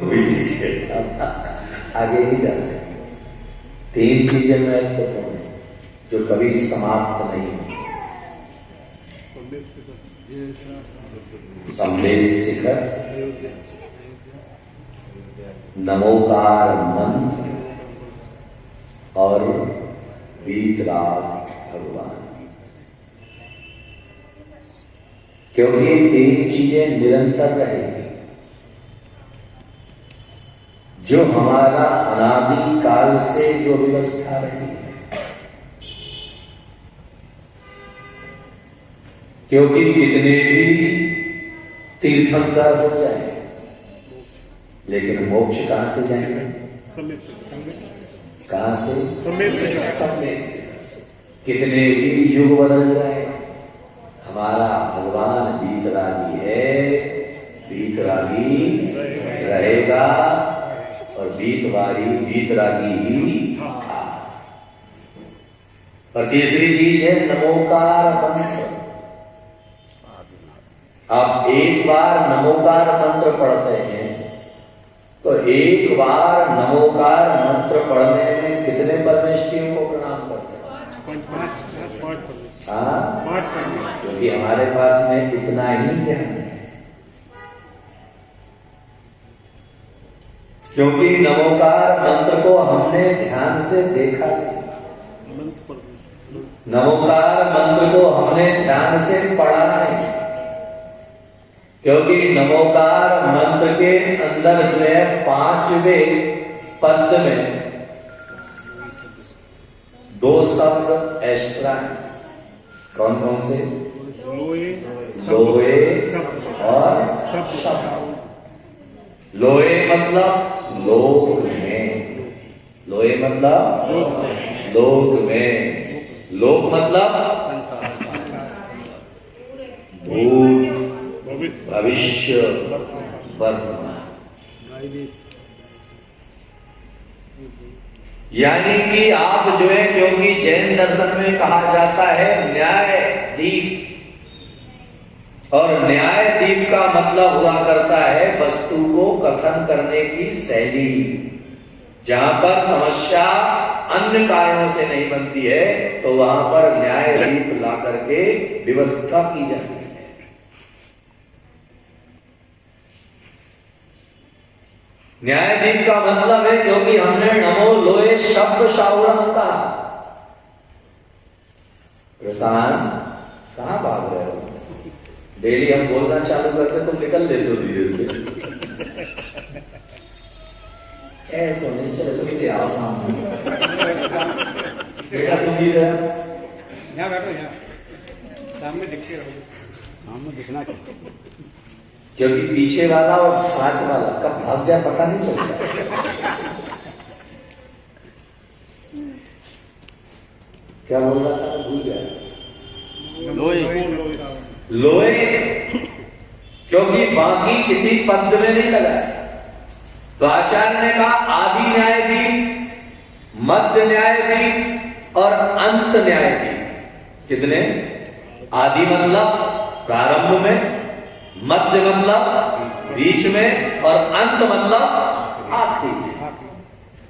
कोई सीखे आगे नहीं जाते। 3 चीजें महत्वपूर्ण है जो कभी समाप्त नहीं होती। सम्मेद शिखर, नमोकार मंत्र और वीतराग भगवान। क्योंकि ये 3 चीजें निरंतर रहेंगी। जो हमारा अनादि काल से जो व्यवस्था रही है, क्योंकि कितने भी तीर्थंकर हो जाए, लेकिन मोक्ष कहां से जाएंगे? कहां से? सम्मेद से। कितने भी युग बदल जाए, हमारा भगवान वीतरागी है, वीतरागी रहेगा और वीतरागी ही था। और तीसरी चीज है नमोकार मंत्र। आप एक बार नमोकार मंत्र पढ़ते हैं तो एक बार नमोकार मंत्र पढ़ने में कितने परमेष्ठियों को प्रणाम करते हैं? हाँ, क्योंकि हमारे पास में इतना ही ज्ञान है। क्योंकि नमोकार मंत्र को हमने ध्यान से देखा नहीं, नमोकार मंत्र को हमने ध्यान से पढ़ा नहीं। क्योंकि नमोकार मंत्र के अंदर जो है 5वें पद में 2 शब्द एक्स्ट्रा हैं। कौन कौन से? लोए और शब्द। लोए मतलब लोक में, लोए मतलब लोक में, लोक मतलब भूत भविष्य वर्तमान। यानी कि आप जो है, क्योंकि जैन दर्शन में कहा जाता है न्याय दीप, और न्याय दीप का मतलब हुआ करता है वस्तु को कथन करने की शैली। जहां पर समस्या अन्य कारणों से नहीं बनती है तो वहां पर न्याय दीप ला करके व्यवस्था की जाती है। न्यायाधीश का मतलब है, क्योंकि हमने नमो लोए शब्द शाउरम कहा। प्रशांत कहां भाग रहे हो? डेली हम बोलना चालू करते तुम निकल लेते हो धीरे से। ऐसा नहीं चले तो कितने आसान बेटा, तुम भी रहे यहाँ बैठो, यहाँ सामने दिखते रहो, सामने दिखना चाहिए। क्योंकि पीछे वाला और साथ वाला कब भाग जाए पता नहीं चलता। क्या बोल रहा था, भूल गया। लोए क्योंकि बाकी किसी पद में नहीं लगा है। तो आचार्य ने कहा आदि न्यायाधीश, मध्य न्यायाधीश और अंत न्यायाधीश। कितने? आदि मतलब प्रारंभ में, मध्य मतलब बीच में और अंत मतलब आखिरी में।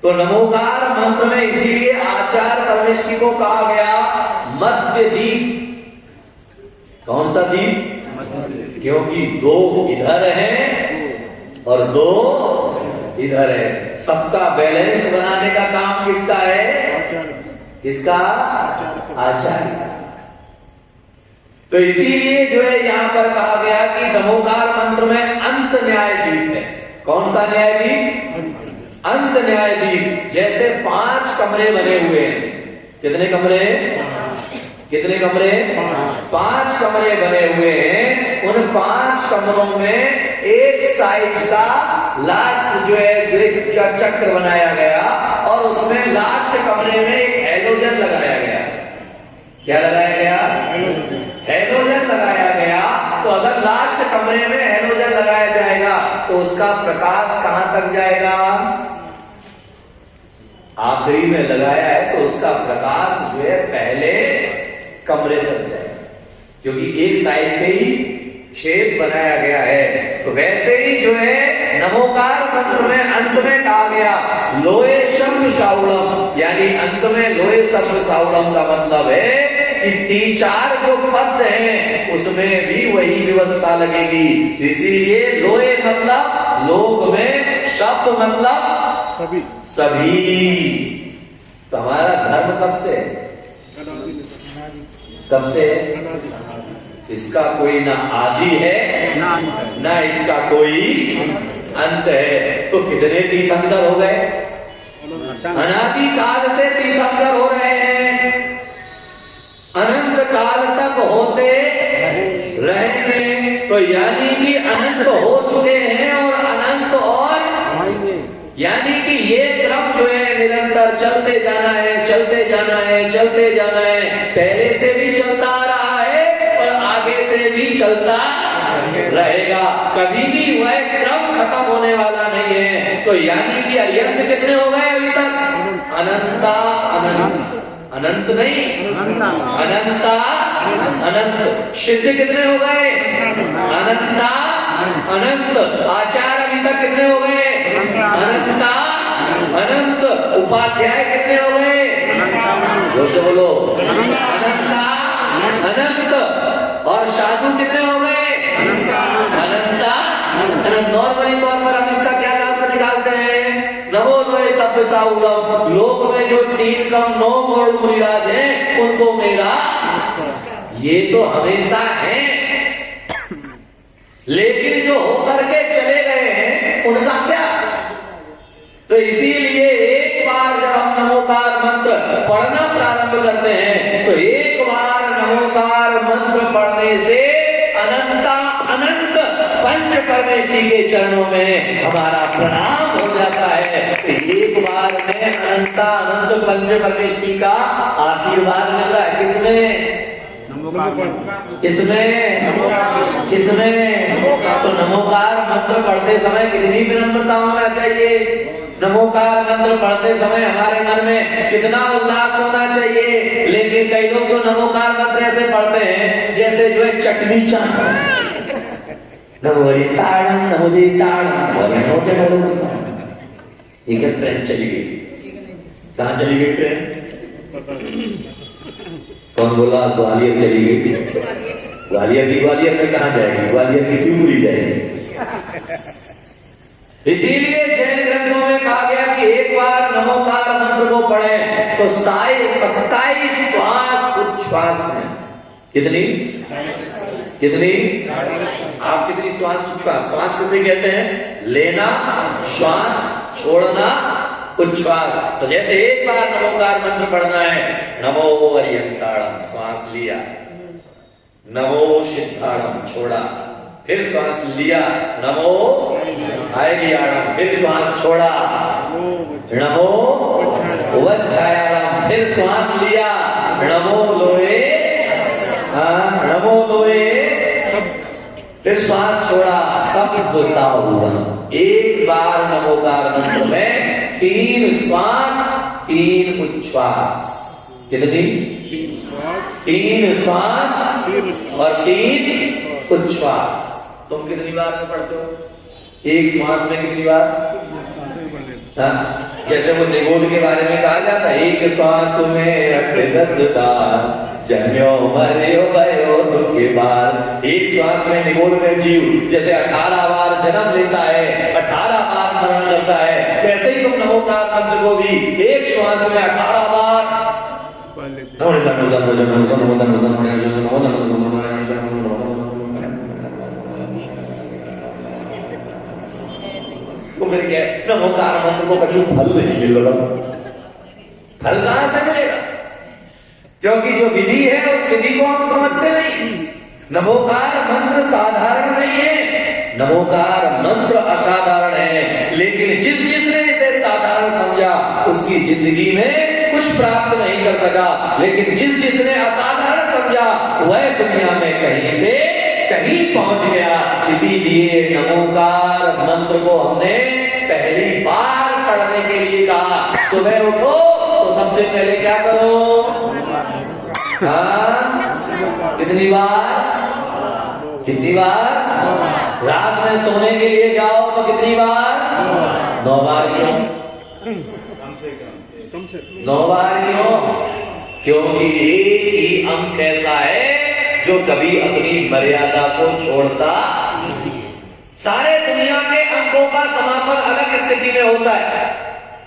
तो नमोकार मंत्र में इसीलिए आचार्य परमेष्ठी को कहा गया मध्य दीप। कौन सा दीप? क्योंकि 2 इधर हैं और 2 इधर है। सबका बैलेंस बनाने का काम किसका है? किसका? आचार्य। तो इसीलिए जो है यहां पर कहा गया कि नमोकार मंत्र में अंत न्यायाधीश है। कौन सा न्यायाधीश? अंत न्यायाधीश। जैसे 5 कमरे बने हुए हैं। कितने कमरे? कितने कमरे? 5 कमरे बने हुए हैं। उन 5 कमरों में एक साइज का लास्ट जो है चक्र बनाया गया और उसमें लास्ट कमरे में एक हैलोजन लगाया गया। क्या लगाया गया? हैलोजन लगाया गया। तो अगर लास्ट कमरे में हैलोजन लगाया जाएगा तो उसका प्रकाश कहां तक जाएगा? आखिरी में लगाया है तो उसका प्रकाश जो है पहले कमरे तक जाएगा, क्योंकि एक साइज के ही छेद बनाया गया है। तो वैसे ही जो है नमोकार मंत्र में अंत में कहा गया लोए शब्द साउड़म, यानी अंत में लोए शब्द साउड़म का मतलब है कि 3-4 जो पद हैं उसमें भी वही व्यवस्था लगेगी। इसीलिए लोए मतलब लोक में, शब्द मतलब सभी सभी। तो हमारा धर्म कब से, कब से? इसका कोई ना आदि है ना इसका कोई अंत है। तो कितने तीर्थंकर हो गए? अनादि काल से तीर्थंकर हो रहे हैं, अनंत काल तक होते रहेंगे। तो यानी कि अनंत हो चुके हैं और अनंत और यानी कि ये क्रम जो है निरंतर चलते जाना है, चलते जाना है, चलते जाना है। पहले से भी चलता आ रहा है और आगे से भी चलता रहेगा, कभी भी वह क्रम खत्म होने वाला नहीं है। तो यानी कि अयंत कितने हो गए अभी तक? अनंता अनंत, अनंत नहीं अनंता अनंत। सिद्ध कितने हो गए? अनंता अनंत। आचार अभी तक कितने हो गए? अनंता अनंत। उपाध्याय कितने हो गए? जोर से बोलो, अनंता अनंत। और साधु कितने हो गए? अनंता अनंत। नॉर्मली तौर पर हम इसका क्या अर्थ निकालते हैं? नमो लोए सब साउलम, लोक में जो 3 कम 9 मोड़ मुनिराज हैं उनको मेरा, ये तो हमेशा है, लेकिन जो होकर के चले गए हैं उनका क्या? तो इसीलिए एक बार जब हम नमोकार मंत्र पढ़ना प्रारंभ करते हैं तो एक बार नमोकार मंत्र पढ़ने से अनंता अनंत पंच परमेश्वरी के चरणों में हमारा प्रणाम हो जाता है। तो एक बार में अनंता अनंत पंच परमेश्वरी का आशीर्वाद मिल रहा है। किसमें? किसमें? किसमें? तो नमोकार मंत्र पढ़ते समय कितनी विनम्रता होना चाहिए? नमोकार मंत्र पढ़ते समय हमारे मन में कितना उल्लास होना चाहिए? लेकिन कई लोग तो नमोकार मंत्र ऐसे पढ़ते हैं जैसे जो है चटनी चाट, नमोरीताड़म नमोजीताड़म, ये क्या ट्रेन चली गई? कहाँ चली गई ट्रेन? कौन बोला? ग्वालियर चली गई। ग्वालियर की ग्वालियर में कहाँ जाएगी? ग्वालियर की शिवपुरी जाएगी। इसीलिए जैन ग्रंथों में कहा गया कि एक बार नमोकार मंत्र को पढ़ें तो 27 श्वास उच्छ्वास में कितनी कितनी आप कितनी श्वास उच्छ्वास? श्वास किसे कहते हैं? लेना, श्वास छोड़ना, उच्छ्वास। तो जैसे एक बार नमोकार मंत्र पढ़ना है, नमो अरियंताड़म, श्वास लिया, नमो सिद्धाड़म, छोड़ा, फिर श्वास लिया, नमो आयरियाणम, फिर श्वास छोड़ा, नमो वज्जायाणम, फिर श्वास लिया, नमो लोए, नमो लोए, फिर श्वास छोड़ा, सब साउंड। एक बार नमोकार मंत्र में 3 श्वास 3 उच्छ्वास। कितनी? 3 श्वास और 3 उच्छ्वास। तुम कितनी बार में पढ़ते हो? एक श्वास में कितनी बार? जैसे वो निगोद के बारे में कहा जाता है, एक श्वास में 10 बार जन्यो मर्यो भयो दुखे बार। एक श्वास में निगोद में जीव जैसे 18 बार जन्म लेता है, 18 बार मरण करता है, वैसे ही तुम नमोकार मंत्र को भी एक श्वास में 18 बार तो मेरे क्या नमोकार मंत्र को कछु फल नहीं मिल रहा। फल कहां से मिलेगा? क्योंकि जो विधि है उस विधि को हम समझते नहीं। नमोकार मंत्र साधारण नहीं है, नमोकार मंत्र असाधारण है। लेकिन जिसने इसे साधारण समझा उसकी जिंदगी में कुछ प्राप्त नहीं कर सका, लेकिन जिसने असाधारण समझा वह दुनिया में कहीं से कहीं पहुंच गया। इसीलिए नमोकार मंत्र को हमने पहली बार पढ़ने के लिए कहा। सुबह उठो तो सबसे पहले क्या करो? कितनी बार? कितनी बार? रात में सोने के लिए जाओ तो कितनी बार? 9 बार। क्यों? कम से कम 9 बार क्यों? क्योंकि एक ही अंक ऐसा है जो कभी अपनी मर्यादा को छोड़ता। सारे दुनिया के अंकों का समापन अलग स्थिति में होता है,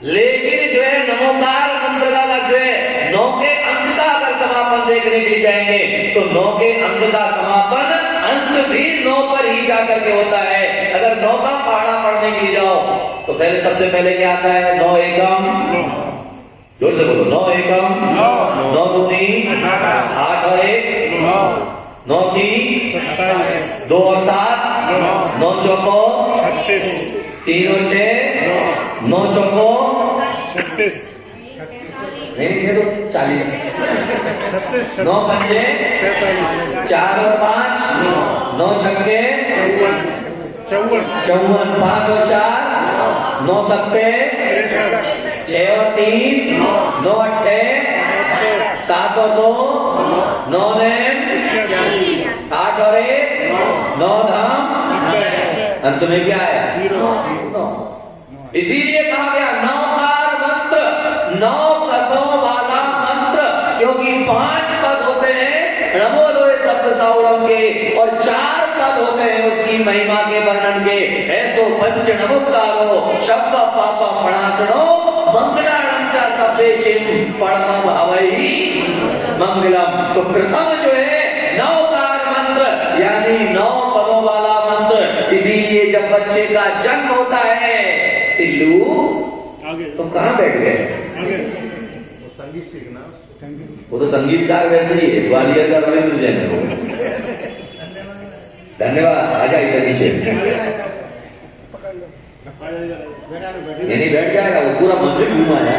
लेकिन जो है नमोकार मंत्र का जो है 9 के अंक का अगर समापन देखने के लिए जाएंगे तो 9 के अंक का समापन अंत भी 9 पर ही जाकर के होता है। अगर 9 का पहाड़ा पढ़ने के लिए जाओ तो पहले सबसे पहले क्या आता है? 9 एकम, जोर से बोलो, 9 एकम, 9 दूनी 8 और 1 9 3 2 और 7 9 चौको 3 और 6 9 चौको 36 नहीं तो 40 9 पंजे 4 और 5 9 छक्के 54 5 और 4 9 सत्ते 6 और 3 9 अट्ठे 7 और 2 9 नैन 8 और 1 9 धाम, अंत में क्या है? 9। इसीलिए कहा गया 9 कार मंत्र, 9 पदों वाला मंत्र, क्योंकि 5 पद होते हैं नमो लोए सप्त साउड़म के और 4 पद होते हैं उसकी महिमा के वर्णन के। ऐसो पंच नमोकारो शब्द पापा प्रणाशनो मंगलाणम च सभ्येषिं परमं भावई मंगलम। तो प्रथम जो है 9 कार मंत्र यानी 9 पदों वाला मंत्र। इसीलिए जब बच्चे का जन्म होता है, टिल्लू तुम कहाँ बैठ गए? संगीत सीखना, वो तो संगीतकार वैसे ही है, ग्वालियर का रविंद्र जैन है वो। धन्यवाद। आजा इधर नीचे, नहीं बैठ जाएगा वो, पूरा मंदिर घूमा है।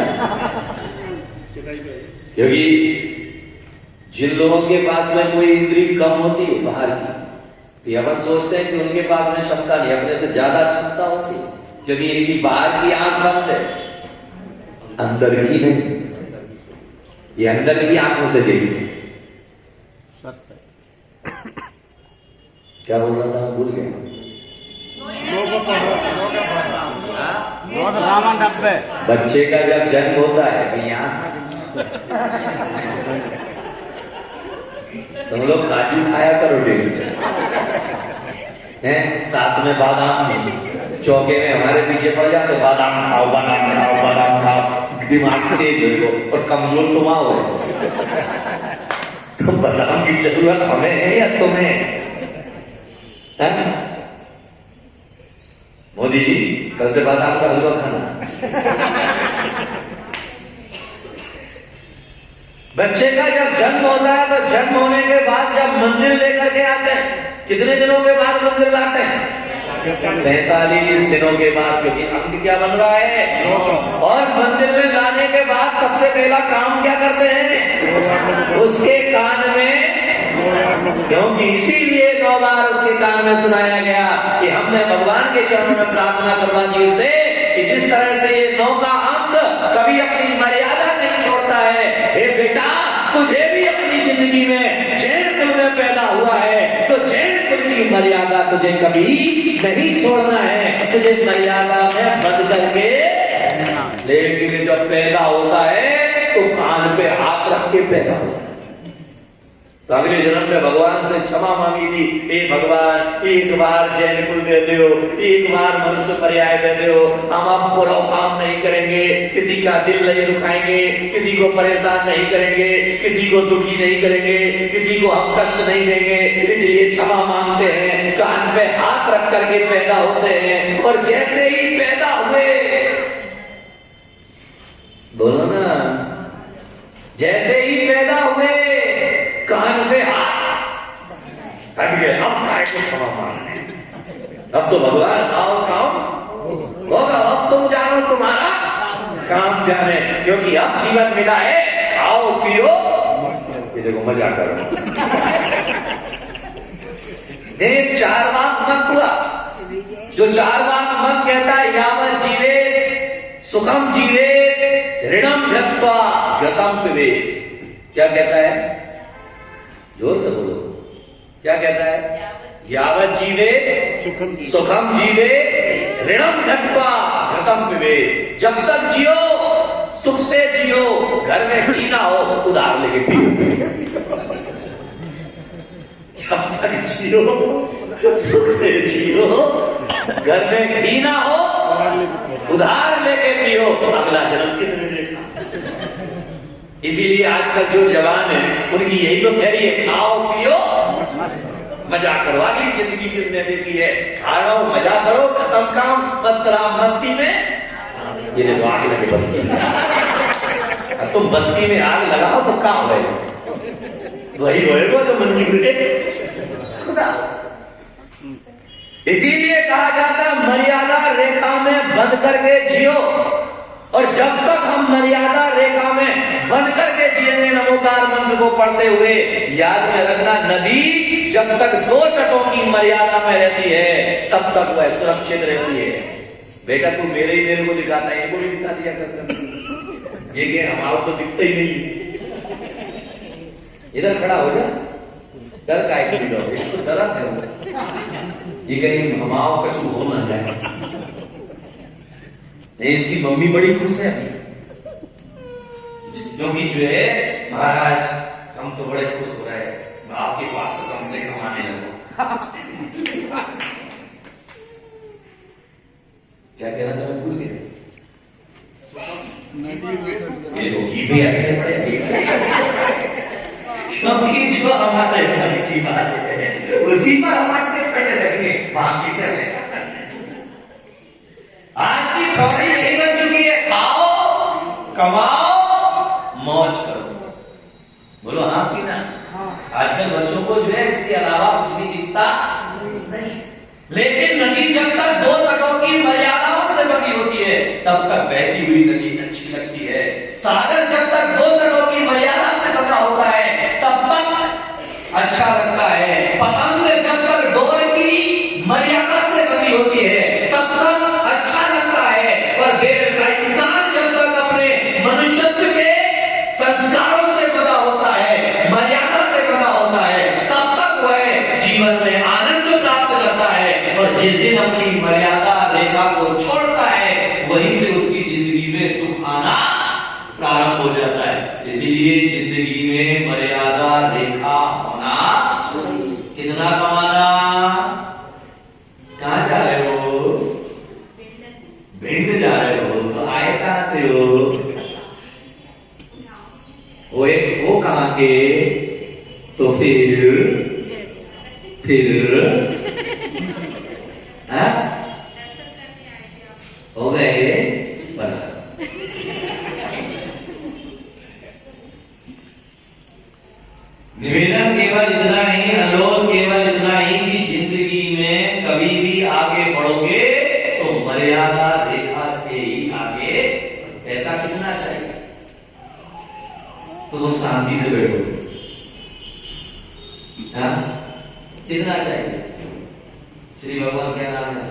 क्योंकि जिन लोगों के पास में कोई इंद्री कम होती है बाहर की, अपन सोचते हैं कि उनके पास में क्षमता नहीं, अपने से ज्यादा क्षमता होती है, क्योंकि इनकी बाहर की आंख बंद है, अंदर की नहीं। ये अंदर की आंखों से देखते। क्या बोल रहा था, भूल गया। बच्चे का जब जन्म होता है तो यहाँ तुम लोग काजू खाया करो डेली, साथ में बादाम, चौके में हमारे पीछे पड़ जाते, बादाम खाओ बादाम खाओ बादाम खाओ, दिमाग तेज हो और कमजोर तुम आओ। तो बादाम की जरूरत हमें है या तुम्हें? मोदी जी कल से बादाम का हलवा खाना। बच्चे का जब जन्म होता है तो जन्म होने के बाद जब मंदिर लेकर के आते हैं, कितने दिनों के बाद मंदिर लाते हैं? 45 दिनों के बाद, क्योंकि अंक क्या बन रहा है। और मंदिर में लाने के बाद सबसे पहला काम क्या करते हैं? उसके कान में, क्योंकि इसीलिए 9 बार उसके कान में सुनाया गया कि हमने भगवान के चरणों में प्रार्थना करवा दी उससे कि जिस तरह से ये 9 का अंक कभी अपनी मर्यादा नहीं छोड़ता है, हे बेटा तुझे भी अपनी जिंदगी में जैन कुल में पैदा हुआ है तो जैन कुल की मर्यादा तुझे कभी नहीं छोड़ना है, तुझे मर्यादा में बंद करके। लेकिन जब पैदा होता है तो कान पे हाथ रख के पैदा होता है। तो अगले जन्म में भगवान से क्षमा मांगी थी, हे भगवान एक बार जैन कुल दे दो, एक बार मनुष्य पर्याय दे दो, हम अब बुरा काम नहीं करेंगे, किसी का दिल नहीं दुखाएंगे, किसी को परेशान नहीं करेंगे, किसी को दुखी नहीं करेंगे, किसी को हम कष्ट नहीं देंगे, इसलिए क्षमा मांगते हैं। कान पे हाथ रख करके पैदा होते हैं और जैसे ही पैदा हुए, बोलो ना, जैसे ही पैदा हुए कान से हाथ हट गए, अब काय को क्षमा मांगने, अब तो भगवान आओ काम होगा, अब तुम जानो तुम्हारा काम जाने, क्योंकि अब जीवन मिला है, खाओ पियो, ये देखो मजा करो। देव 4 वाक मत हुआ, जो 4 वाक मत कहता है यावत जीवे सुखम जीवे ऋणम धत्वा गतम पिबेत। क्या कहता है? जोर से बोलो, क्या कहता है? यावत जीवे सुखम जीवे ऋणम घटवा घटम पिबे। जब तक जियो सुख से जियो, घर में घी ना हो उधार लेके पियो। जब तक जियो सुख से जियो, घर में घी ना हो उधार लेके पियो। अगला जन्म किसने देखा? इसीलिए आजकल जो जवान है उनकी यही तो थ्योरी है, खाओ पियो मजा करो। अगली जिंदगी किसने देखी है? खाओ मजा करो, खत्म काम, मस्त राम मस्ती में। ये देखो आग लगे बस्ती में, अब तुम बस्ती में आग लगाओ तो क्या होगा? वही होएगा जो मंजूर है खुदा। इसीलिए कहा जाता है मर्यादा रेखा में बंध करके जियो। और जब तक हम मर्यादा रेखा में बंध करके जिएंगे नमोकार मंत्र को पढ़ते हुए, याद में रखना नदी जब तक 2 तटों की मर्यादा में रहती है तब तक वह सुरक्षित रहती है। बेटा तू मेरे को दिखाता है, इनको भी दिखा दिया कर। ये कि हमारा तो दिखता ही नहीं। इधर खड़ा हो जा, डर का एक तो डरा है वो, ये कहीं हमाओ कछु हो ना जाए। इसकी मम्मी बड़ी खुश है क्योंकि जो है महाराज हम तो बड़े खुश हो रहे हैं, आपके पास तो कम से कम आने लगा। क्या कहना था मैं भूल गया। क्योंकि जो हमारे मन की बात है उसी पर हमारे पहले रखेंगे, बाकी से आज की खबर यही बन चुकी है, खाओ कमाओ मौज करो। बोलो हाँ कि ना? आजकल बच्चों को जो है इसके अलावा कुछ भी दिखता नहीं। लेकिन नदी जब तक 2 तटों की मर्यादाओं से बनी होती है तब तक बहती हुई नदी अच्छी लगती है। सागर जब तक 2 तटों की मर्यादा से बना होता है तब तक अच्छा लगता है। पतंग जब तक डोर की मर्यादा से बनी होती है तब तक अच्छा लगता है। और इंसान जब तक अपने मनुष्यत्व के संस्कारों से बना होता है, मर्यादा से बना होता है, तब तक वह जीवन में आनंद प्राप्त करता है। और जिस दिन अपनी मर्यादा रेखा को छोड़ता है वहीं से उसकी जिंदगी में दुख आना प्रारंभ हो जाता है। इसीलिए जिंदगी में मर्यादा रेखा होना। कितना कमाना? कहां जा रहे हो? भिंड जा रहे हो? तो आए कहां से हो? वो कहां के? तो फिर हो गए बना। निवेदन केवल इतना ही, अनुरोध केवल इतना ही कि जिंदगी में कभी भी आगे बढ़ोगे तो मर्यादा रेखा से ही आगे। ऐसा कितना चाहिए? तो तुम शांति से बैठोगे। हाँ कितना चाहिए? श्री भगवान क्या नाम है?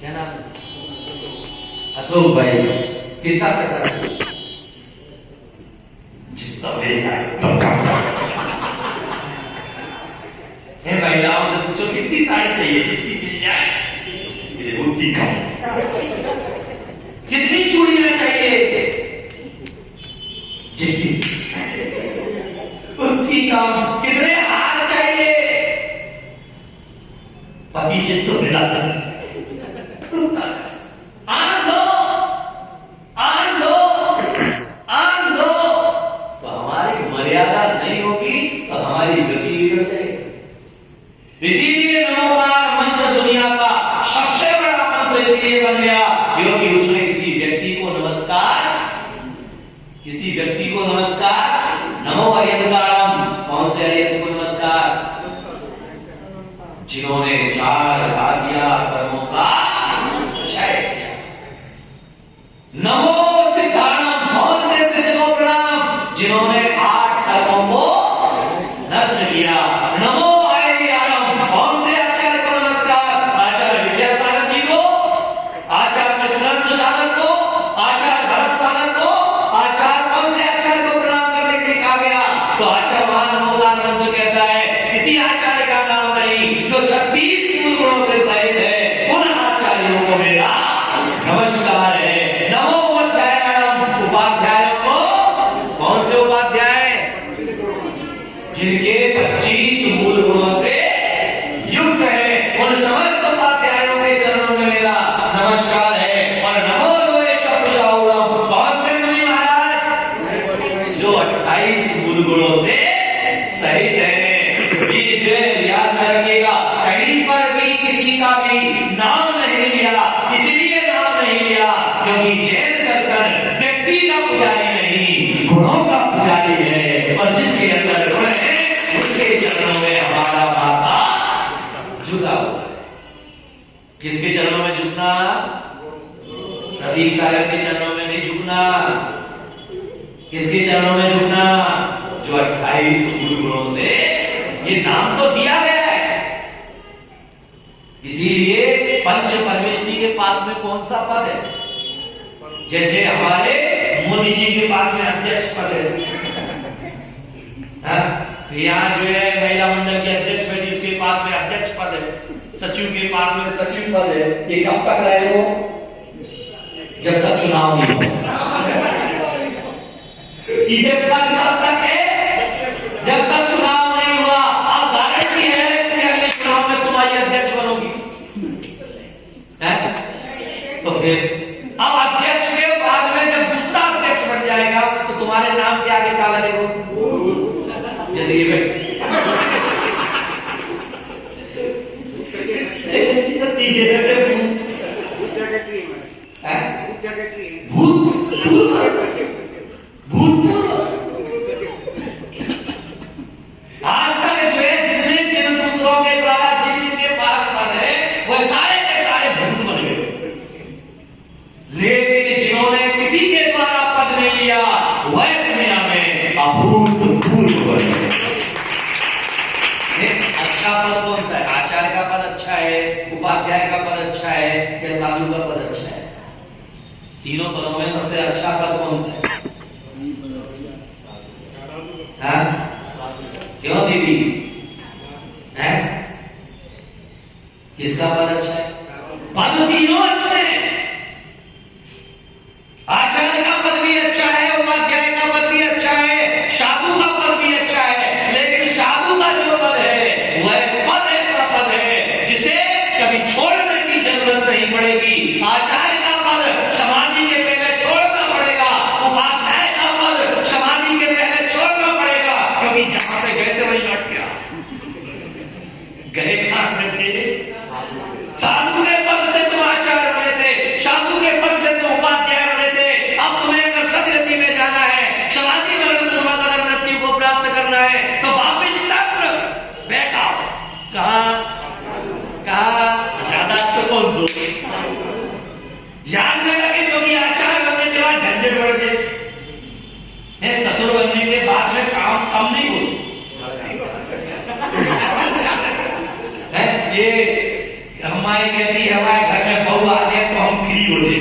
क्या नाम है? अशोक भाई कितना पैसा? जितना मिल जाए तब कम। महिलाओं से पूछो कितनी साड़ी चाहिए? जितनी मिल जाए उतनी कम। कितनी चूड़ियां चाहिए? जितनी उतनी कम। कितने हार चाहिए? पति जी तो दिलाता तो हमारी मर्यादा नहीं होगी तो हमारी गति बिगड़ जाएगी। इसीलिए नमोकार मंत्र दुनिया का सबसे बड़ा मंत्र इसलिए बन गया क्योंकि उसमें किसी व्यक्ति को नमस्कार, नमो हरियंतारम। कौन से हरियंत को नमस्कार? जिन्होंने 4 भाग्या कर्मों का क्षय किया। नमो सिद्धाणम। कौन से सिद्ध को प्रणाम? जिन्होंने 8 कर्मों को नष्ट किया। नमो तो आचार्य नमोकार मंत्र कहता है किसी आचार्य का नाम नहीं जो क्योंकि जैन दर्शन व्यक्ति का पुजारी नहीं, गुणों का पुजारी है। और जिसके अंदर गुण है उसके चरणों में हमारा माथा झुका हुआ है। किसके चरणों में झुकना? प्रतीक सागर के चरणों में नहीं झुकना। किसके चरणों में झुकना? जो 28 गुणों से ये नाम तो दिया गया है। इसीलिए पंच परमेष्ठी के पास में कौन सा पद है? जैसे हमारे मोदी जी के पास में अध्यक्ष पद है। यहाँ जो है महिला मंडल के अध्यक्ष बैठी, उसके पास में अध्यक्ष पद है। सचिव के पास में सचिव पद है। ये कब तक रहेगा? जब तक चुनाव नहीं हो। ये पद कब तक है? जब तक चुनाव नहीं हुआ। आप गारंटी है कि अगले चुनाव में तुम्हारी अध्यक्ष बनोगी। तो फिर अब अध्यक्ष के बाद में जब दूसरा अध्यक्ष बन जाएगा तो तुम्हारे नाम के आगे क्या लगेगा? जैसे ये बैठे भूतपूर्व आज तक जो है जिन दूसरों के द्वारा जिनके पास पद है वह सारे के सारे भूत बन गए। लेकिन जिन्होंने किसी के द्वारा पद नहीं लिया वह दुनिया में अभूतपूर्व बने। अच्छा पद कौन सा है? आचार्य का पद अच्छा है, उपाध्याय का पद अच्छा है, या साधु का पद अच्छा है? तीनों पदों में सबसे अच्छा पद कौन सा है? हाँ? क्यों दीदी? है? किसका पद अच्छा है? पद तीनों अच्छे हैं। आचार्य का पद भी अच्छा है, उपाध्याय का पद भी अच्छा है, साधु का पद भी अच्छा है। लेकिन साधु का जो पद है वह पद ऐसा पद है जिसे कभी छोड़ने की जरूरत नहीं पड़ेगी। आचार्य का पद समाधि के पहले छोड़ना पड़ेगा, उपाध्याय का पद समाधि के पहले छोड़ना पड़ेगा, क्योंकि जहां से गए थे वही लौट गया। गए कहां से थे? साधु के पद से तुम आचार्य बने थे, साधु के पद से तुम उपाध्याय बने थे। अब तुम्हें अगर सदगति में जाना है, समाधि में अगर मृत्यु को प्राप्त करना है तो वापिस तक बैठा कहा ज्यादा अच्छा कौन सो? याद में रखे, क्योंकि आचार्य बनने के बाद झंझट बढ़ गए। ससुर बनने के बाद में काम कम नहीं होती। ये हमारी कहती है हमारे घर में बहू आ जाए तो हम फ्री हो जाए।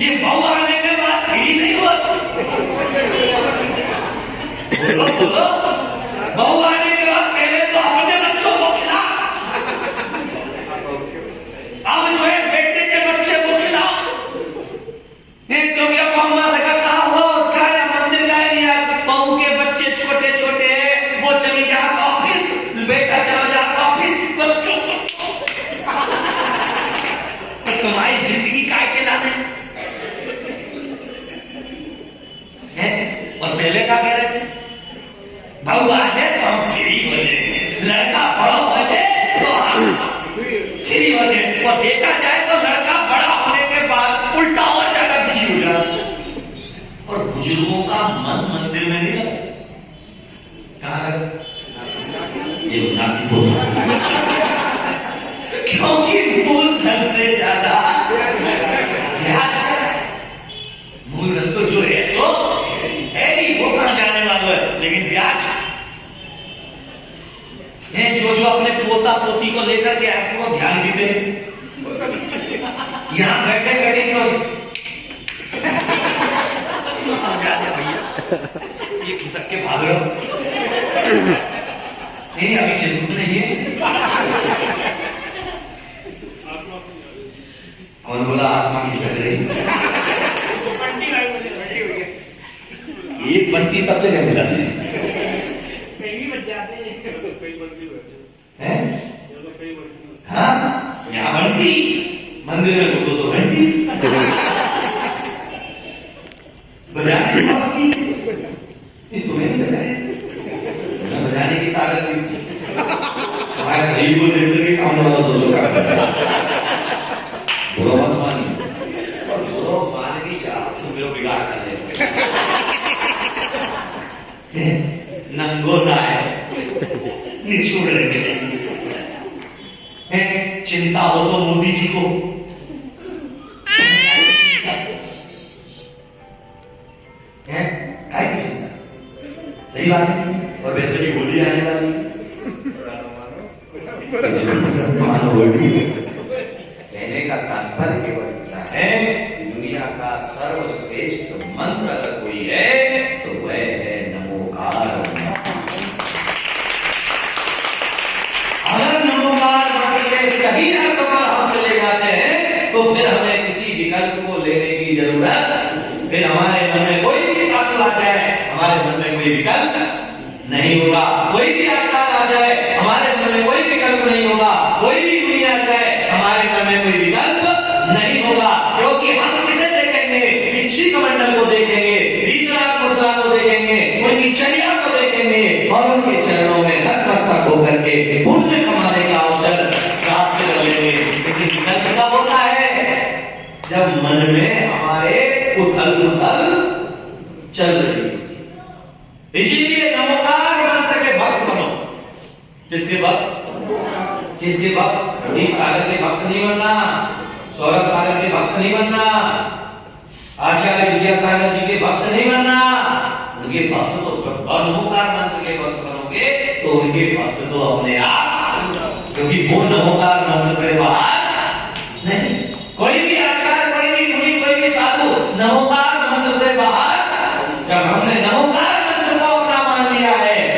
ये बहू आने के बाद फ्री नहीं होती। बोलो बहू आने के बाद पहले तो अपने बच्चों को खिला, अब जो है बेटे के बच्चे को खिलाओ। क्योंकि अब अम्मा से कहा हो क्या मंदिर का नहीं है, बहू के बच्चे छोटे छोटे हैं, वो चली जा ऑफिस, बेटा चला जा ऑफिस, बच्चों को तो तुम्हारी जिंदगी काय के लाने है? और पहले क्या कह रहे थे? बहू आ जाए तो हम फ्री हो जाए, लड़का बड़ा हो जाए तो हम फ्री हो जाए। और देखा जाए तो लड़का बड़ा होने के बाद उल्टा और ज्यादा बिजी हो जाता। और बुजुर्गों का मन मंदिर में नहीं लगा। कहाँ लगा? ये नाती पोता। क्योंकि मूलधन से ज्यादा ब्याज है। मूलधन तो जो है सो है ही, वो कहाँ जाने वाला है, लेकिन ब्याज है। जो अपने पोता पोती को लेकर के आपको ध्यान देते यहां बैठे बैठे क्यों भैया ये खिसक के भाग रहे हो? नहीं अभी खिसक नहीं है। कौन बोला आत्मा खिसक रही? ये बंटी सब जगह मिला है। हाँ यहाँ बंटी, मंदिर में घुसो तो घंटी बजाने तुम्हें नहीं पता है बजाने की ताकत किसकी? हमारे शरीर को देख के सामने वाला सोचो क्या बोलो मत मानिए। निचोड़ लेंगे। चिंता हो तो मोदी जी को काय की चिंता, सही बात है। और वैसे भी होली आने वाली है, कहने का तात्पर्य केवल इतना है, दुनिया का सर्वश्रेष्ठ मंत्र अगर कोई है तो वह है नमोकार। अगर नमोकार मंत्र के सही अर्थ पर हम चले जाते हैं तो फिर हमें किसी विकल्प को लेने की जरूरत, फिर हमारे मन में कोई भी साधु आ जाए हमारे मन में कोई विकल्प नहीं होगा, कोई भी आचार आ जाए हमारे मन में कोई विकल्प नहीं होगा, कोई भी दुनिया आ जाए हमारे मन में कोई विकल्प नहीं होगा, क्योंकि हम किसे देखेंगे, ऋषि कमंडल को देखेंगे, वीतराग मुद्रा को देखेंगे, उनकी चर्या को देखेंगे और उनके चरणों में नतमस्तक होकर के पुण्य कमाने का अवसर प्राप्त कर लेंगे। लेकिन विकल्प कब होता है, जब मन में हमारे उथल पुथल चल रही है। इसीलिए नमोकार मंत्र के भक्त बनो। किसके भक्त, किसके भक्त, नील सागर के भक्त नहीं बनना, सौरभ सागर के भक्त नहीं बनना, आचार्य विद्यासागर जी के भक्त नहीं बनना, उनके भक्त तो नमोकार मंत्र के भक्त बनोगे तो उनके भक्त तो अपने आप, क्योंकि वो नमोकार मंत्र से बाहर नहीं। कोई भी आचार्य, कोई भी मुनि, कोई भी साधु नमोकार मंत्र से बाहर, जब हमने नमोकार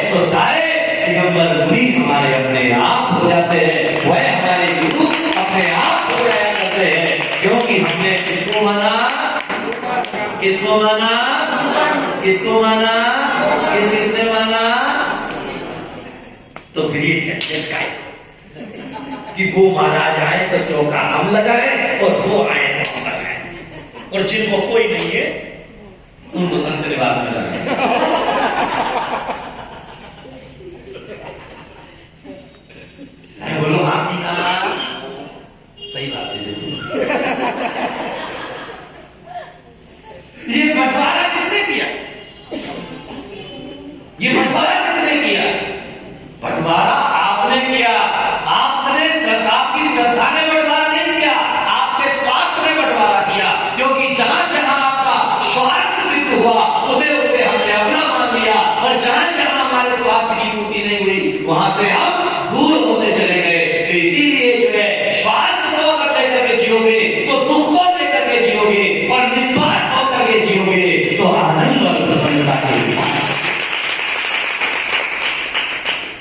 तो सारे दिगंबर मुनि हमारे अपने आप हो जाते हैं, वह हमारे गुरु अपने आप हो जाया करते हैं, क्योंकि हमने किसको माना, किसको माना, किसको माना, किसने माना। तो फिर ये झंझट का कि वो मारा जाए तो चौका हम लगाए और वो आए तो हम लगाए, और जिनको कोई नहीं है उनको संत निवास में लगाए। बोलो हाँ की ना, सही बात है। ये बंटवारा किसने किया, ये बंटवारा किसने किया, बंटवारा आपने किया। आपने श्रद्धा की श्रद्धा ने बंटवारा नहीं किया, आपके स्वार्थ ने बंटवारा किया, क्योंकि जहां जहां आपका स्वार्थ सिद्ध हुआ उसे हमने अपना मान लिया, और जहां जहां हमारे स्वार्थ की पूर्ति नहीं हुई वहां से हम दूर होते चले गए। तो इसीलिए जो है स्वार्थ को अगर लेकर के जियोगे तो दुख को लेकर के जियोगे, और निस्वार्थ होकर के जियोगे तो आनंद और प्रसन्नता के साथ।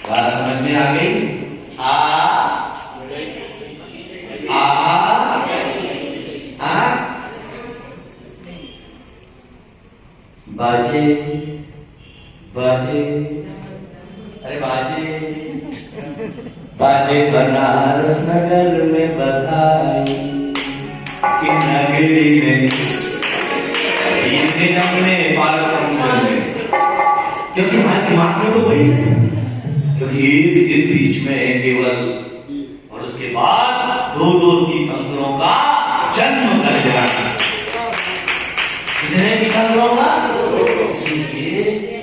बात समझ में आ गई? बाजे बाजे, अरे बाजे बाजे बनारस नगर में बधाई कि नगरी में इस दिन हमने पालक में, क्योंकि हमारे दिमाग में तो वही है, क्योंकि एक दिन बीच में केवल, और उसके बाद दो तीर्थंकरों का जन्म कर दिया। कितने तीर्थंकरों का?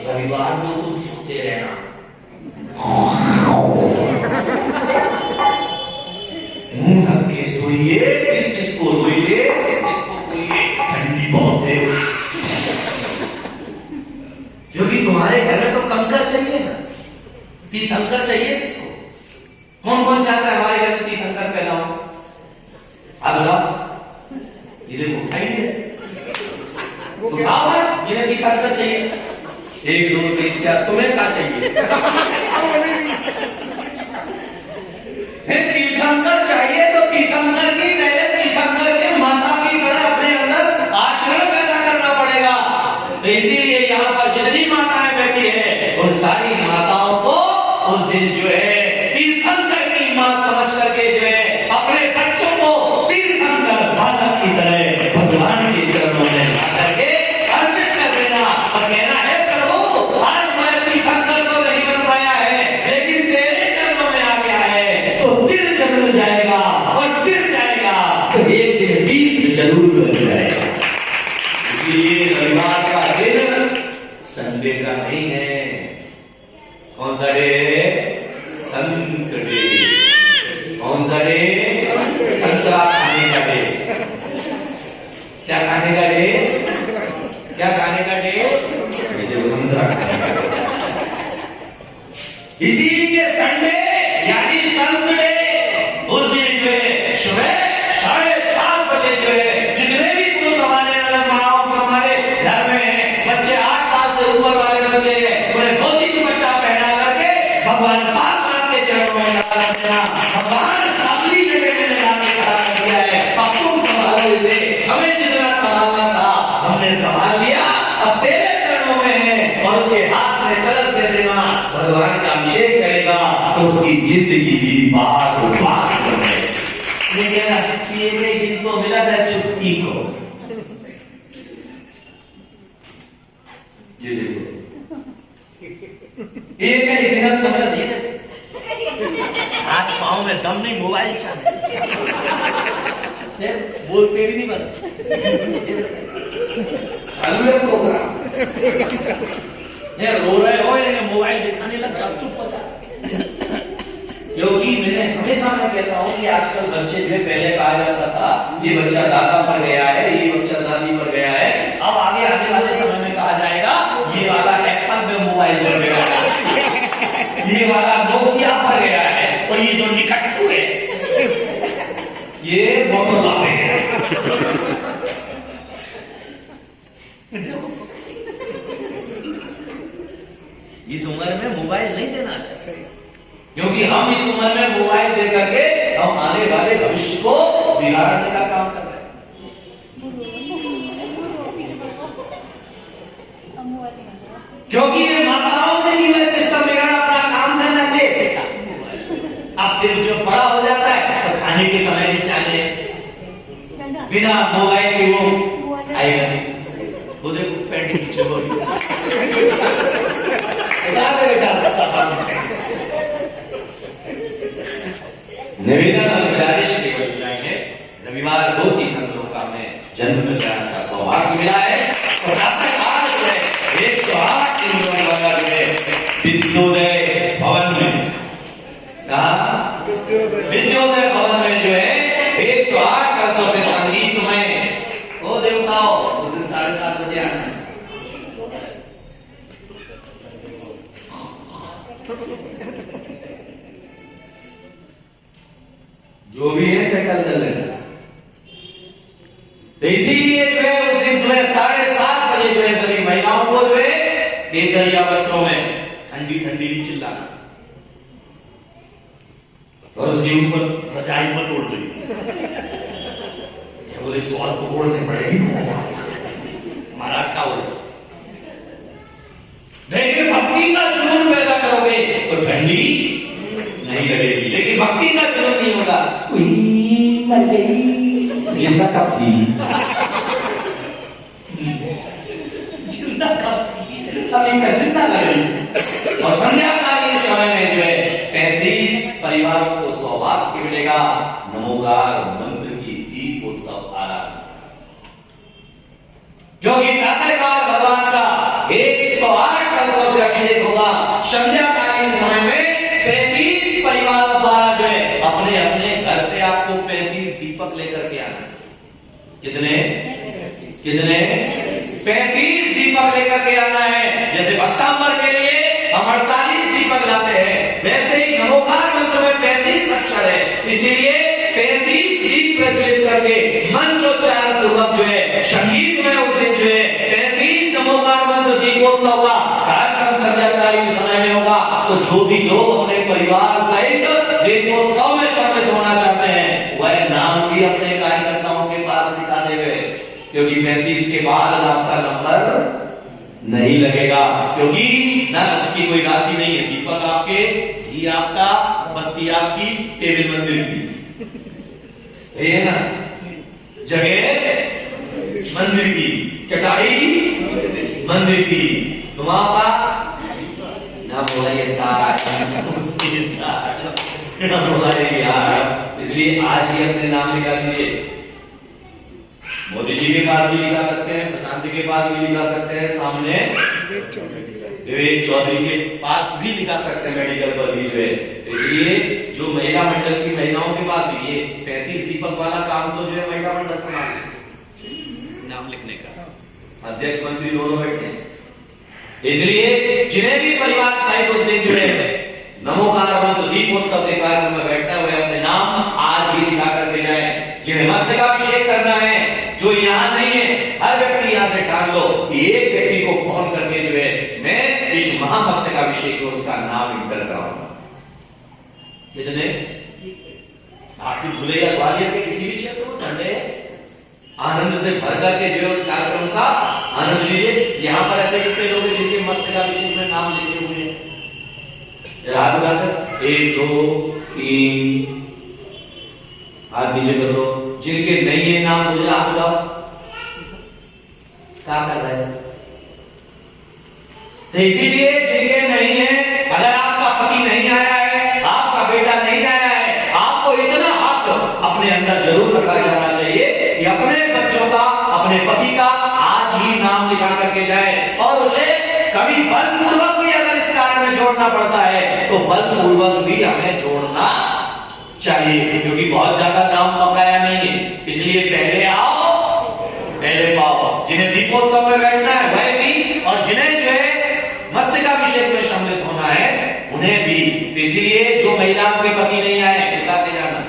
रविवार को तुम सोते रहना, मुंह ढक के सोइए, किसको रोइए, किसको कोइए, ठंडी बहुत है। क्योंकि तुम्हारे घर में तो कंकर चाहिए ना, तीर्थंकर चाहिए किसको? कौन कौन चाहता है हमारे घर में तीर्थंकर पैदा हो? अब बताओ, इधर उठाइए, उठाओ जिन्हें तीर्थंकर चाहिए। 1 2 3 4, तुम्हें क्या चाहिए? तीर्थंकर चाहिए तो तीर्थंकर की पहले तीर्थंकर के माता की तरह अपने अंदर आचरण पैदा करना पड़ेगा। तो इसीलिए यहाँ पर जितनी माताएं बैठी है उन सारी माताओं को उस दिन जो है तीर्थंकर की मां समझ करके जो है अपने बच्चों को तीर्थंकर बालक की तरह भगवान के चरणों में ला करके अर्पित कर देना और कहना है, प्रभु आज मैं तीर्थंकर तो नहीं बन पाया है, लेकिन तेरे चरणों में आ गया है, तो तीर्थ जरूर जाएगा, और तीर्थ जाएगा तो एक दिन तीर्थ जरूर बन जाएगा। इसलिए रविवार का दिन संडे का नहीं है। कौन सा डे है? क्या खाने का डे? क्या खाने का डे? संतरा खाने का डे। इसीलिए संडे यानी संडे उस दिन जो है सुबह 7:30 बजे जो है जितने भी पुरुष हमारे हमारे घर में बच्चे 8 साल से ऊपर वाले बच्चे उन्हें धोती दुपट्टा पहना करके भगवान पाक के चरणों में डाल देना। भगवान अपनी जगह में डालने का दिया है। अब तुम संभालो इसे। हमें जितना संभालना था हमने संभाल लिया। अब तेरे चरणों में है और उसके हाथ में कलश दे देना। भगवान का अभिषेक करेगा तो उसकी जिंदगी भी बार बार बने। लेकिन एक दिन तो मिला था चुप्पी को। ये देखो एक दिन तो मिला दिए हाथ पाँव में दम नहीं, मोबाइल बोलते भी नहीं बना चालू है प्रोग्राम। रो रहे हो मोबाइल दिखाने लग जाओ, चुप हो जा। क्योंकि मैंने हमेशा मैं कहता हूँ कि आजकल बच्चे जो पहले कहा जाता था ये बच्चा दादा पर गया है, ये बच्चा दादी पर गया है। अब आगे आने वाले समय में कहा जाएगा ये वाला एप्पल में मोबाइल पर गया है, ये वाला नोकिया पर गया है और ये जो निकट्टू है ये मोटोरोला पे गया। इस उम्र में मोबाइल नहीं देना चाहिए, क्योंकि हम इस उम्र में मोबाइल दे करके हम आने वाले भविष्य को बिगाड़ने का काम कर रहे हैं। क्योंकि ये माताओं ने ही वह सिस्टम बिगाड़ा, अपना काम करना दे बेटा। अब फिर जो बड़ा हो जाता है तो खाने के समय भी चाहे बिना मोबाइल के वो आएगा नहीं। वो देखो पेंट खींचे बोल निवेदन और गुजारिश के बजाय रविवार 2-3 घंटों का हमें जन्म कल्याण का सौभाग्य मिला है और आज जो है 108 इंद्रों वाला जो है विद्योदय भवन में कहा विद्योदय भवन में जो है 108 कलशों से संगीतमय ओ देवताओं उस दिन 7:30 बजे आना। जो भी है सेटल कर लेना। तो इसीलिए जो है उस दिन सुबह 7:30 बजे जो है सभी महिलाओं को जो है केसरिया वस्त्रों में ठंडी ठंडी नहीं चिल्लाना और उसके ऊपर रजाई मत ओढ़ दी। बोले सवाल तो ओढ़ने पड़ेगी महाराज का ओढ़। देखिए भक्ति का जुनून पैदा करोगे तो ठंडी नहीं लगेगी, लेकिन भक्ति का जुनून नहीं होगा जिंदा कब थी जिंदा कब थी अभी का जिंदा लगेगी। और संध्याकालीन समय में जो है 35 परिवारों को सौभाग्य मिलेगा नमोकार मंत्र की दीपोत्सव आराधना। क्योंकि प्रातःकाल भगवान का 108 कलशों से अभिषेक होगा। संध्याकालीन समय में 35 परिवारों द्वारा जो है अपने अपने घर से आपको 35 दीपक लेकर के आना। कितने 35 दीपक लेकर के आना है। जैसे भक्तांबर के लिए हम 48 दीपक लाते हैं, वैसे ही नमोकार मंत्र में 35 अक्षर है, इसीलिए 35 दीप प्रज्वलित करके मंत्रोच्चारण पूर्वक जो है संगीत में उस दिन जो है 35 नमोकार मंत्र दीपोत्सव का कार्यक्रम संध्याकालीन समय में होगा। तो जो भी लोग अपने परिवार सहित दीपोत्सव में शामिल होना चाहते हैं वह नाम भी अपने कार्यकर्ताओं के पास लिखा देवे, क्योंकि 35 के बाद आपका नंबर नहीं लगेगा, क्योंकि ना उसकी कोई राशि नहीं है। दीपक आपके, घी आपका, बत्ती आपकी, टेबल मंदिर की है ना, जगह मंदिर की, चटाई मंदिर की, तुम्हारा ना बोलिए यार। इसलिए आज ही अपने नाम लिखा दीजिए। मोदी जी के पास भी लिखा सकते हैं, प्रशांत के पास भी लिखा सकते हैं, सामने विवेक चौधरी के पास भी लिखा सकते हैं, मेडिकल पर भी जो है। इसलिए जो महिला मंडल की महिलाओं के पास भी ये 35 दीपक वाला काम तो जो है महिला मंडल संभाले, नाम लिखने का। अध्यक्ष मंत्री दोनों बैठे हैं, इसलिए जिन्हें भी परिवार साहिब उस दिन जुड़े हैं, नमोकार मंत्र दीपोत्सव के कार्यक्रम में बैठते हुए अपने नाम आज ही लिखा करके जाए। जिन्हें मस्तकाभिषेक करना है, जो यहाँ नहीं है, हर व्यक्ति यहाँ से ठान लो कि एक व्यक्ति को फोन करके जो है मैं इस महामस्तकाभिषेक में उसका नाम इंटर कराऊंगा। कितने आपकी भूलेगा ग्वालियर के किसी भी क्षेत्र में संडे आनंद से भर करके जो है उस कार्यक्रम का आनंद लीजिए। यहाँ पर ऐसे कितने लोग हैं जिनके मस्तकाभिषेक में नाम लिखे हुए हैं? रात रात 1 2 3 हाथ नीचे कर लो। जिनके नहीं है नाम मुझे हाथ उठाओ। क्या कर रहे हैं? तो इसीलिए जिनके नहीं है, अगर आपका पति नहीं आया है, आपका बेटा नहीं आया है, आपको इतना हक अपने अंदर जरूर रखा जाना चाहिए कि अपने बच्चों का, अपने पति का आज ही नाम लिखा करके जाए। और उसे कभी बलपूर्वक भी अगर इस कार्य में जोड़ना पड़ता है तो बलपूर्वक भी हमें जोड़ना चाहिए, क्योंकि बहुत ज्यादा नाम पकाया नहीं है। इसलिए पहले आओ पहले पाओ। जिन्हें दीपोत्सव में बैठना है वह भी, और जिन्हें जो है मस्तकाभिषेक में सम्मिलित होना है उन्हें भी। तो इसलिए जो महिलाओं के पति नहीं आए बताते जाना।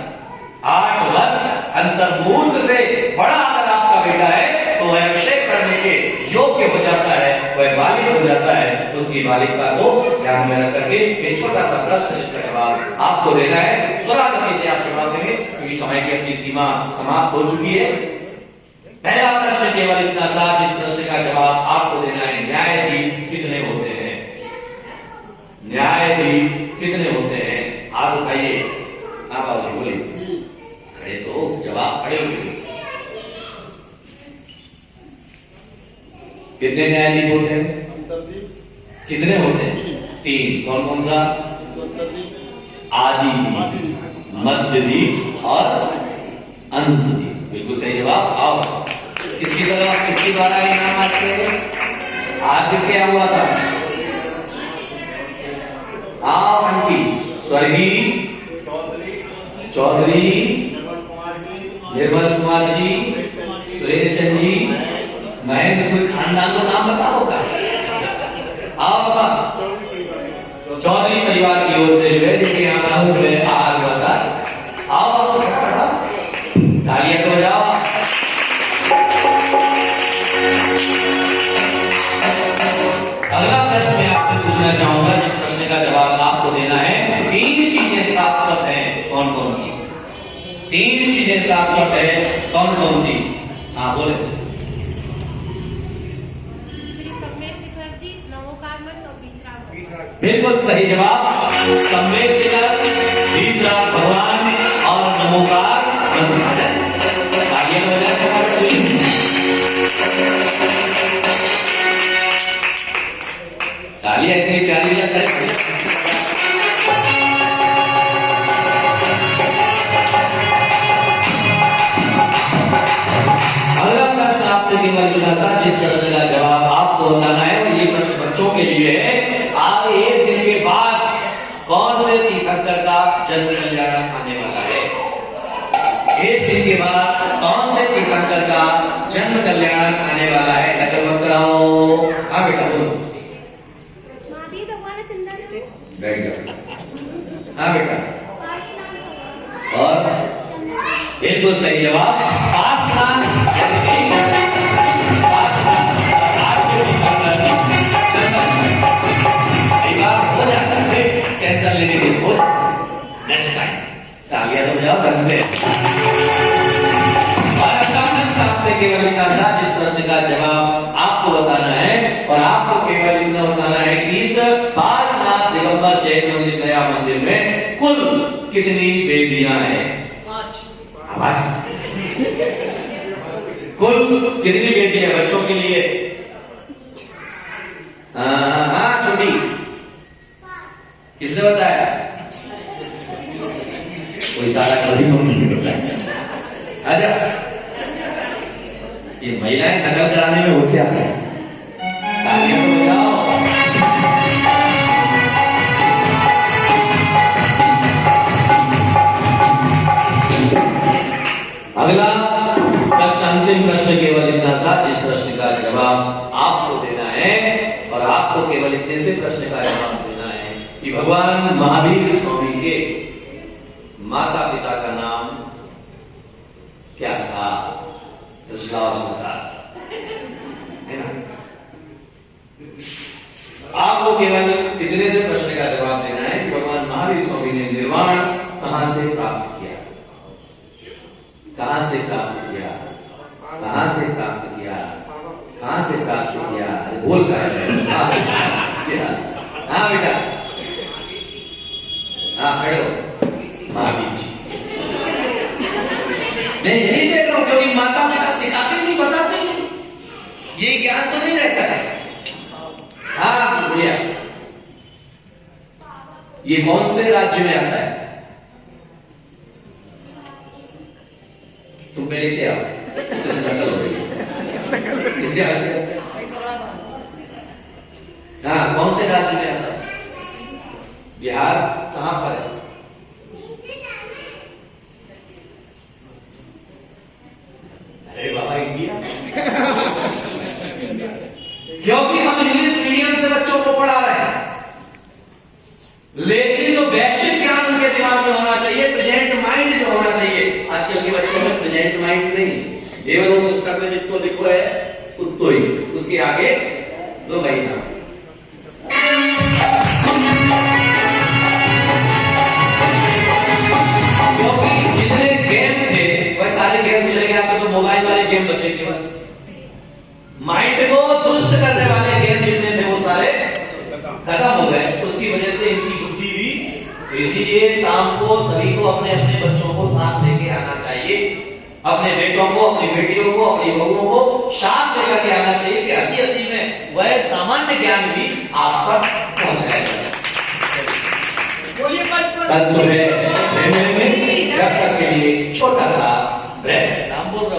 8 वर्ष अंतर्मूर्त से बड़ा अगर आपका बेटा है तो वह अभिषेक करने के योग्य हो जाता है, वह बालिक हो जाता है। उसकी बालिका को ध्यान में रख करके एक छोटा सा प्रश्न जिसका जवाब आपको देना है, थोड़ा गति से आप जवाब देंगे क्योंकि समय की अपनी सीमा समाप्त हो चुकी है। पहला प्रश्न केवल इतना सा, जिस प्रश्न का जवाब आपको देना है, न्यायाधीश कितने होते हैं? न्यायाधीश कितने होते हैं? हाथ उठाइए। हाँ बाबू बोलिए। खड़े तो जवाब खड़े होंगे। कितने न्यायाधीश होते हैं? कितने होते हैं? 3। कौन कौन सा? आदि दीप, मध्य दीप और अंत दीप। बिल्कुल सही जवाब। आओ किसकी तरफ, किसके द्वारा इनाम आज किसके यहाँ हुआ था? आओ आंटी। स्वर्गीय चौधरी निर्मल कुमार जी, सुरेश चंद जी, महेंद्र। कोई खानदान का नाम बताओ का? आओ बाबा। चौधरी परिवार की ओर से जो है जिनके यहाँ नाम सुबह आहार हुआ था। आओ तालियां तो बजाओ। अगला प्रश्न मैं आपसे पूछना चाहूंगा, जिस प्रश्न का जवाब आपको देना है। 3 चीजें शाश्वत हैं, कौन कौन सी? 3 चीजें शाश्वत है, कौन कौन सी? हाँ बोले। बिल्कुल सही जवाब। संवेद शिखर, वीतराग भगवान और नमोकार मंत्र। आगे तालियां इतनी प्यारी करें। अगला प्रश्न आपसे केवल इतना सा, जिस प्रश्न का जवाब आपको बताना है, और ये प्रश्न बच्चों के लिए है। आज 1 दिन के बाद कौन से तीर्थंकर का जन्म कल्याण आने वाला है? 1 दिन के बाद कौन से तीर्थंकर का जन्म कल्याण आने वाला है? नकल मत कराओ। हाँ बेटा बोलो। बैठ जाओ। हाँ बेटा। और बिल्कुल सही जवाब। हो जाता है कैंसर लेने के लिए। नेक्स्ट टाइम तालियां तो बजाओ ढंग से। आपसे केवल इतना सा, जिस प्रश्न का जवाब आपको बताना है, और आपको केवल इतना बताना है कि इस पार्श्वनाथ दिगंबर जैन मंदिर नया मंदिर में कुल कितनी वेदियां हैं? 5। कुल कितनी वेदियां है बच्चों के लिए? हाँ छोटी, किसने बताया? कोई सारा कभी नहीं बताया। अच्छा, ये महिलाएं नकल कराने में होशियार है। तालियां तो बजाओ। अगला प्रश्न, अंतिम प्रश्न केवल इतना सा, जिस प्रश्न का जवाब आपको देना है, और आपको केवल इतने से प्रश्न का जवाब देना है कि भगवान महावीर स्वामी के माता पिता का नाम क्या था? धृतराष्ट्र है ना? आपको केवल इतने से प्रश्न का जवाब देना है कि भगवान महावीर स्वामी ने निर्वाण कहां से प्राप्त किया? कहां से प्राप्त किया? कहां से प्राप्त किया? कहां से प्राप्त किया? अरे बोल का है। हाँ बेटा, हाँ खड़े हो। महावीर जी, मैं यही देख रहा हूं क्योंकि माता पिता सिखाते नहीं, बताते नहीं, ये ज्ञान तो नहीं रहता है। हाँ बढ़िया। ये कौन से राज्य में आता है? तुम मेरे क्या तो नकल हो रही है। हाँ, कौन से राज्य में आता है? बिहार कहां पर है? अरे बाबा इंडिया। क्योंकि हम इंग्लिश मीडियम से बच्चों को पढ़ा रहे हैं, लेकिन जो वैश्विक ज्ञान उनके दिमाग में होना चाहिए, प्रेजेंट माइंड जो होना चाहिए, आजकल के बच्चों में प्रेजेंट माइंड नहीं। केवल वो पुस्तक में जितने लिखो है उतो ही, उसके आगे 2 महीना। क्योंकि जितने गेम थे वह सारे गेम चले गए, आजकल तो मोबाइल वाले गेम बचेंगे बस। माइंड को दुरुस्त करने वाले गेम जितने थे वो सारे खत्म हो गए। उसकी वजह से इनकी बुद्धि भी, इसीलिए शाम को सभी को अपने अपने बच्चों को साथ लेके आना चाहिए, अपने बेटों को, अपनी बेटियों को, अपनी बहुओं को साथ लेकर के आना चाहिए कि हंसी हंसी में वह सामान्य ज्ञान भी आप तक पहुंच जाएगा। कल सुबह तक के लिए छोटा सा ब्रेक, नाम बोल रहा